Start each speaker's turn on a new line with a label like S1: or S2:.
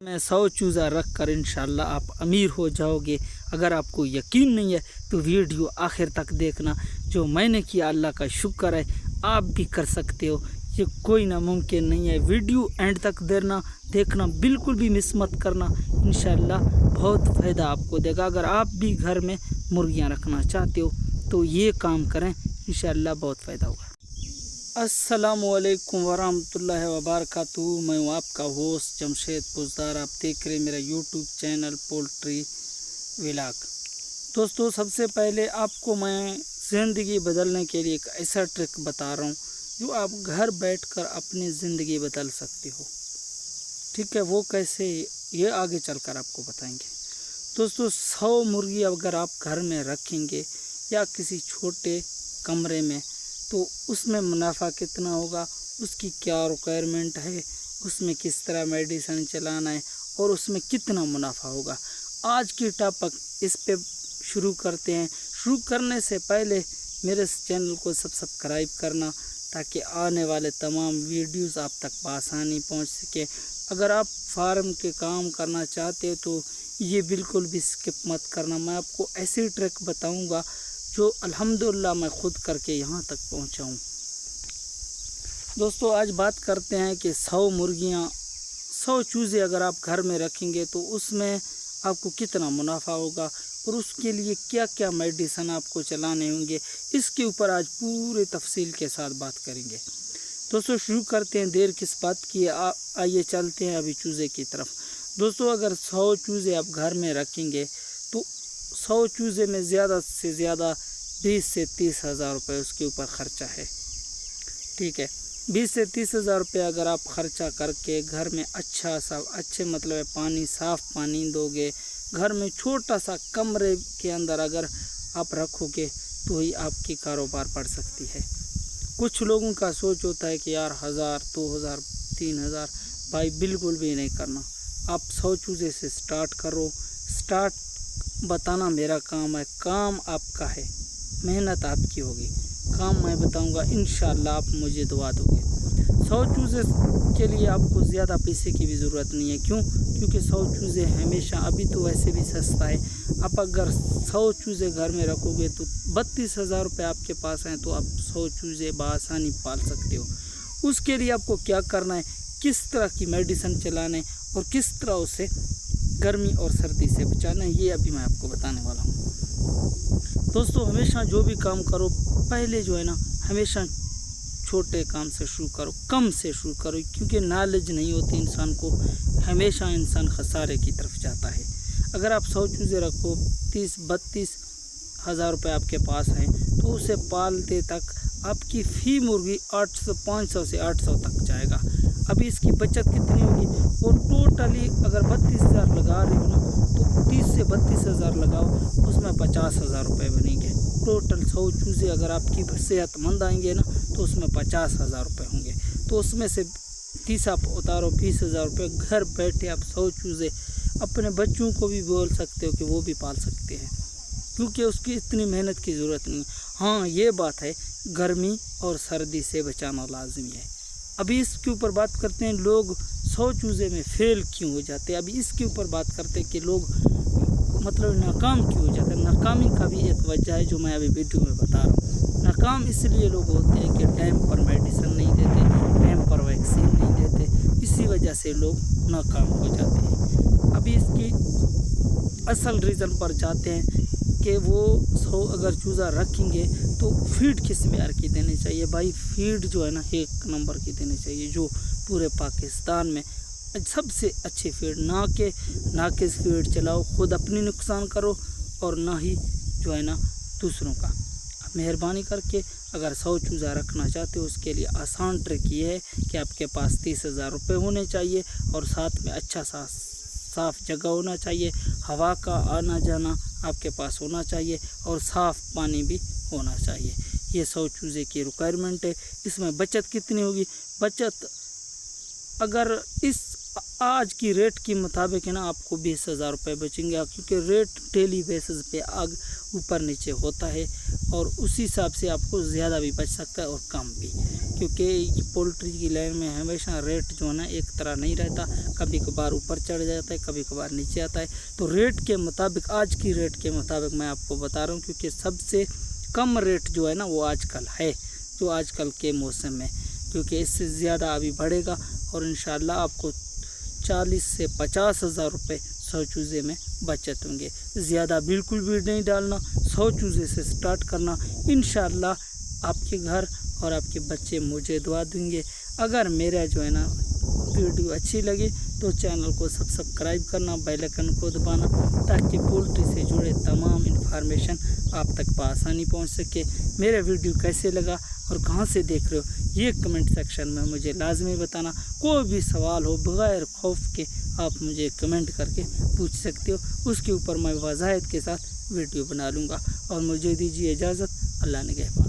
S1: में 100 चूज़ा रख कर इंशाल्लाह आप अमीर हो जाओगे। अगर आपको यकीन नहीं है तो वीडियो आखिर तक देखना। जो मैंने किया अल्लाह का शुक्र है, आप भी कर सकते हो। ये कोई नामुमकिन नहीं है। वीडियो एंड तक देखना बिल्कुल भी मिस मत करना। इंशाल्लाह बहुत फ़ायदा आपको देगा। अगर आप भी घर में मुर्गियां रखना चाहते हो तो ये काम करें, इंशाल्लाह बहुत फ़ायदा होगा। अस्सलामुअलैकुम वरहमतुल्लाहि वबरकातुहू। मैं हूँ आपका होस्ट जमशेद पुजदार। आप देख रहे मेरा यूट्यूब चैनल पोल्ट्री व्लॉग। दोस्तों, सबसे पहले आपको मैं ज़िंदगी बदलने के लिए एक ऐसा ट्रिक बता रहा हूँ जो आप घर बैठकर अपनी ज़िंदगी बदल सकते हो। ठीक है, वो कैसे, ये आगे चलकर आपको बताएंगे। दोस्तों, 100 मुर्गी अगर आप घर में रखेंगे या किसी छोटे कमरे में, तो उसमें मुनाफा कितना होगा, उसकी क्या रिक्वायरमेंट है, उसमें किस तरह मेडिसिन चलाना है और उसमें कितना मुनाफा होगा, आज की टॉपिक इस पे शुरू करते हैं। शुरू करने से पहले मेरे इस चैनल को सब्सक्राइब करना ताकि आने वाले तमाम वीडियोस आप तक बआसानी पहुंच सके। अगर आप फार्म के काम करना चाहते हो तो ये बिल्कुल भी स्किप मत करना। मैं आपको ऐसी ट्रिक बताऊंगा जो अल्हम्दुलिल्लाह मैं खुद करके यहाँ तक पहुँचा हूँ। दोस्तों, आज बात करते हैं कि 100 मुर्गियाँ, 100 चूज़े अगर आप घर में रखेंगे तो उसमें आपको कितना मुनाफा होगा और उसके लिए क्या क्या मेडिसिन आपको चलाने होंगे, इसके ऊपर आज पूरे तफसील के साथ बात करेंगे। दोस्तों, शुरू करते हैं, देर किस बात की है, आइए चलते हैं अभी चूज़े की तरफ। दोस्तों, अगर 100 चूज़े आप घर में रखेंगे तो 100 चूज़े में ज़्यादा से ज़्यादा 20 से 30 हज़ार रुपये उसके ऊपर ख़र्चा है। ठीक है, 20 से 30 हज़ार रुपये अगर आप ख़र्चा करके घर में अच्छे मतलब पानी, साफ़ पानी दोगे, घर में छोटा सा कमरे के अंदर अगर आप रखोगे तो ही आपकी कारोबार बढ़ सकती है। कुछ लोगों का सोच होता है कि यार 1000, 2000, 3000, भाई बिल्कुल भी नहीं करना। आप 100 चूज़े से स्टार्ट करो। स्टार्ट बताना मेरा काम है, काम आपका है, मेहनत आपकी होगी, काम मैं बताऊंगा, इंशाल्लाह आप मुझे दुआ दोगे। 100 चूज़े के लिए आपको ज़्यादा पैसे की भी ज़रूरत नहीं है। क्यों? क्योंकि 100 चूज़े हमेशा, अभी तो वैसे भी सस्ता है। आप अगर 100 चूज़े घर में रखोगे तो 32 हज़ार रुपये आपके पास हैं तो आप 100 चूज़े बआसानी पाल सकते हो। उसके लिए आपको क्या करना है, किस तरह की मेडिसिन चलाना है और किस तरह उसे गर्मी और सर्दी से बचाना है, ये अभी मैं आपको बताने वाला हूँ। दोस्तों, हमेशा जो भी काम करो पहले जो है ना, हमेशा छोटे काम से शुरू करो, कम से शुरू करो, क्योंकि नॉलेज नहीं होती इंसान को, हमेशा इंसान खसारे की तरफ जाता है। अगर आप 100 चूज़े रखो, 30-32 हज़ार रुपये आपके पास हैं तो उसे पालते तक आपकी फ़ी मुर्गी 500 से 800 तक जाएगा। अभी इसकी बचत कितनी होगी, वो टोटली अगर 32 हज़ार लगा रहे हो ना तो 30 से 32 हज़ार लगाओ, उसमें 50 हज़ार रुपये बनेंगे। टोटल 100 चूज़े अगर आपकी सेहतमंद आएंगे ना तो उसमें 50 हज़ार रुपये होंगे। तो उसमें से 30 आप उतारो, 20 हज़ार रुपये। घर बैठे आप 100 चूज़े अपने बच्चों को भी बोल सकते हो कि वो भी पाल सकते हैं, क्योंकि उसकी इतनी मेहनत की ज़रूरत नहीं है। हाँ, ये बात है, गर्मी और सर्दी से बचाना लाजमी है। अभी इसके ऊपर बात करते हैं, लोग 100 चूज़े में फेल क्यों हो जाते हैं। अभी इसके ऊपर बात करते हैं कि लोग मतलब नाकाम क्यों हो जाते हैं। नाकामी का भी एक वजह है जो मैं अभी वीडियो में बता रहा हूँ। नाकाम इसलिए लोग होते हैं कि टाइम पर मेडिसिन नहीं देते, टाइम पर वैक्सीन नहीं देते, इसी वजह से लोग नाकाम हो जाते हैं। अभी इसकी असल रीज़न पर जाते हैं कि वो 100 अगर चूज़ा रखेंगे तो फीड किस मेयार की देनी चाहिए। भाई फीड जो है ना, 1 नंबर की देनी चाहिए, जो पूरे पाकिस्तान में सबसे अच्छी फीड। नाकिस फीड चलाओ, खुद अपनी नुकसान करो और ना ही जो है ना दूसरों का। मेहरबानी करके अगर 100 चूज़ा रखना चाहते हो, उसके लिए आसान ट्रिक ये है कि आपके पास 30 हज़ार रुपये होने चाहिए और साथ में अच्छा सा साफ़ जगह होना चाहिए, हवा का आना जाना आपके पास होना चाहिए और साफ़ पानी भी होना चाहिए। ये 100 चूज़े की रिक्वायरमेंट है। इसमें बचत कितनी होगी, बचत अगर इस आज की रेट के मुताबिक है ना आपको 20,000 रुपये बचेंगे, क्योंकि रेट डेली बेसिस पे आग ऊपर नीचे होता है और उसी हिसाब से आपको ज़्यादा भी बच सकता है और कम भी, क्योंकि पोल्ट्री की लाइन में हमेशा रेट जो है ना एक तरह नहीं रहता, कभी कभार ऊपर चढ़ जाता है, कभी कभार नीचे आता है। तो रेट के मुताबिक, आज की रेट के मुताबिक मैं आपको बता रहा हूँ, क्योंकि सबसे कम रेट जो है ना वो आजकल है, जो आजकल के मौसम में, क्योंकि इससे ज़्यादा अभी बढ़ेगा और इंशाल्लाह आपको 40 से 50,000 रुपये 100 चूज़े में बचत होंगे। ज़्यादा बिल्कुल भी नहीं डालना, 100 चूज़े से स्टार्ट करना, इंशाल्लाह आपके घर और आपके बच्चे मुझे दुआ देंगे। अगर मेरा जो है ना वीडियो अच्छी लगी तो चैनल को सब्सक्राइब करना, बेल आइकन को दबाना, ताकि पोल्ट्री से जुड़े तमाम इन्फॉर्मेशन आप तक बआसानी पहुंच सके। मेरा वीडियो कैसे लगा और कहां से देख रहे हो ये कमेंट सेक्शन में मुझे लाजमी बताना। कोई भी सवाल हो बग़ैर खौफ के आप मुझे कमेंट करके पूछ सकते हो, उसके ऊपर मैं वज़ाहत के साथ वीडियो बना लूँगा। और मुझे दीजिए इजाज़त, अल्लाह निगहबान।